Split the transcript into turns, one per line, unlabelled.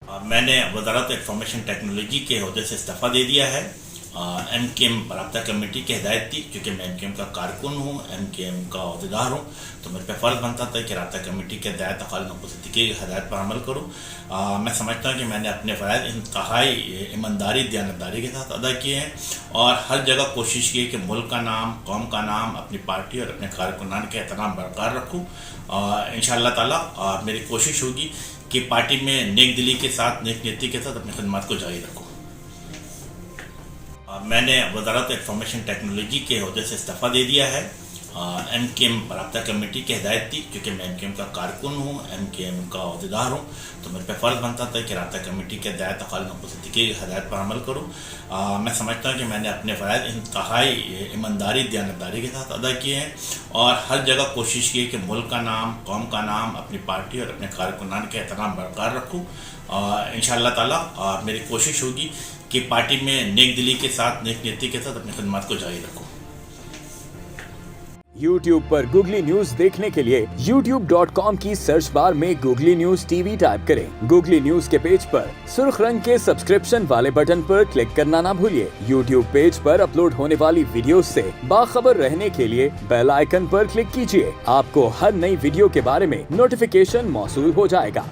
میں نے وزارت انفارمیشن ٹیکنالوجی کے عہدے سے استعفیٰ دے دیا ہے۔ ایم کے ایم رابطہ کمیٹی کی ہدایت تھی، کیونکہ میں ایم کے ایم کا کارکن ہوں، ایم کے ایم کا عہدیدار ہوں، تو میرے پہ فرض بنتا تھا کہ رابطہ کمیٹی کی ہدایت خالد محمود صدیقی کی ہدایت پر عمل کروں۔ میں سمجھتا ہوں کہ میں نے اپنے فرائض انتہائی ایمانداری دیانتداری کے ساتھ ادا کیے ہیں، اور ہر جگہ کوشش کی ہے کہ ملک کا نام، قوم کا نام، اپنی پارٹی اور اپنے کارکنان کے احترام برقرار رکھوں۔ انشاءاللہ تعالیٰ میری کوشش ہوگی کہ پارٹی میں نیک دلی کے ساتھ، نیک نیتی کے ساتھ اپنی خدمات کو جاری رکھوں۔ میں نے وزارت انفارمیشن ٹیکنالوجی کے عہدے سے استعفیٰ دے دیا ہے۔ ایم کے ایم رابطہ کمیٹی کی ہدایت تھی، کیونکہ میں ایم کے ایم کا کارکن ہوں، ایم کے ایم کا عہدیدار ہوں، تو میرے پہ فرض بنتا تھا کہ رابطہ کمیٹی کی ہدایت خالد محمود صدیقی کی ہدایت پر عمل کروں۔ میں سمجھتا ہوں کہ میں نے اپنے فرائض انتہائی ایمانداری دیانتداری کے ساتھ ادا کیے ہیں، اور ہر جگہ کوشش کی ہے کہ ملک کا نام، قوم کا نام، اپنی پارٹی اور اپنے کارکنان کے احترام برقرار رکھوں۔ انشاءاللہ تعالیٰ میری کوشش ہوگی کہ پارٹی میں نیک دلی کے ساتھ، نیک نیتی کے ساتھ اپنی خدمات کو جاری رکھوں۔
YouTube پر گوگلی نیوز دیکھنے کے لیے youtube.com کی سرچ بار میں googly news T V type کریں۔ گوگلی نیوز کے پیج پر سرخ رنگ کے سبسکرپشن والے بٹن پر کلک کرنا نہ بھولیے۔ YouTube پیج پر اپلوڈ ہونے والی ویڈیوز سے باخبر رہنے کے لیے بیل آئیکن پر کلک کیجیے۔ آپ کو ہر نئی ویڈیو کے بارے میں نوٹیفیکیشن موصول ہو جائے گا۔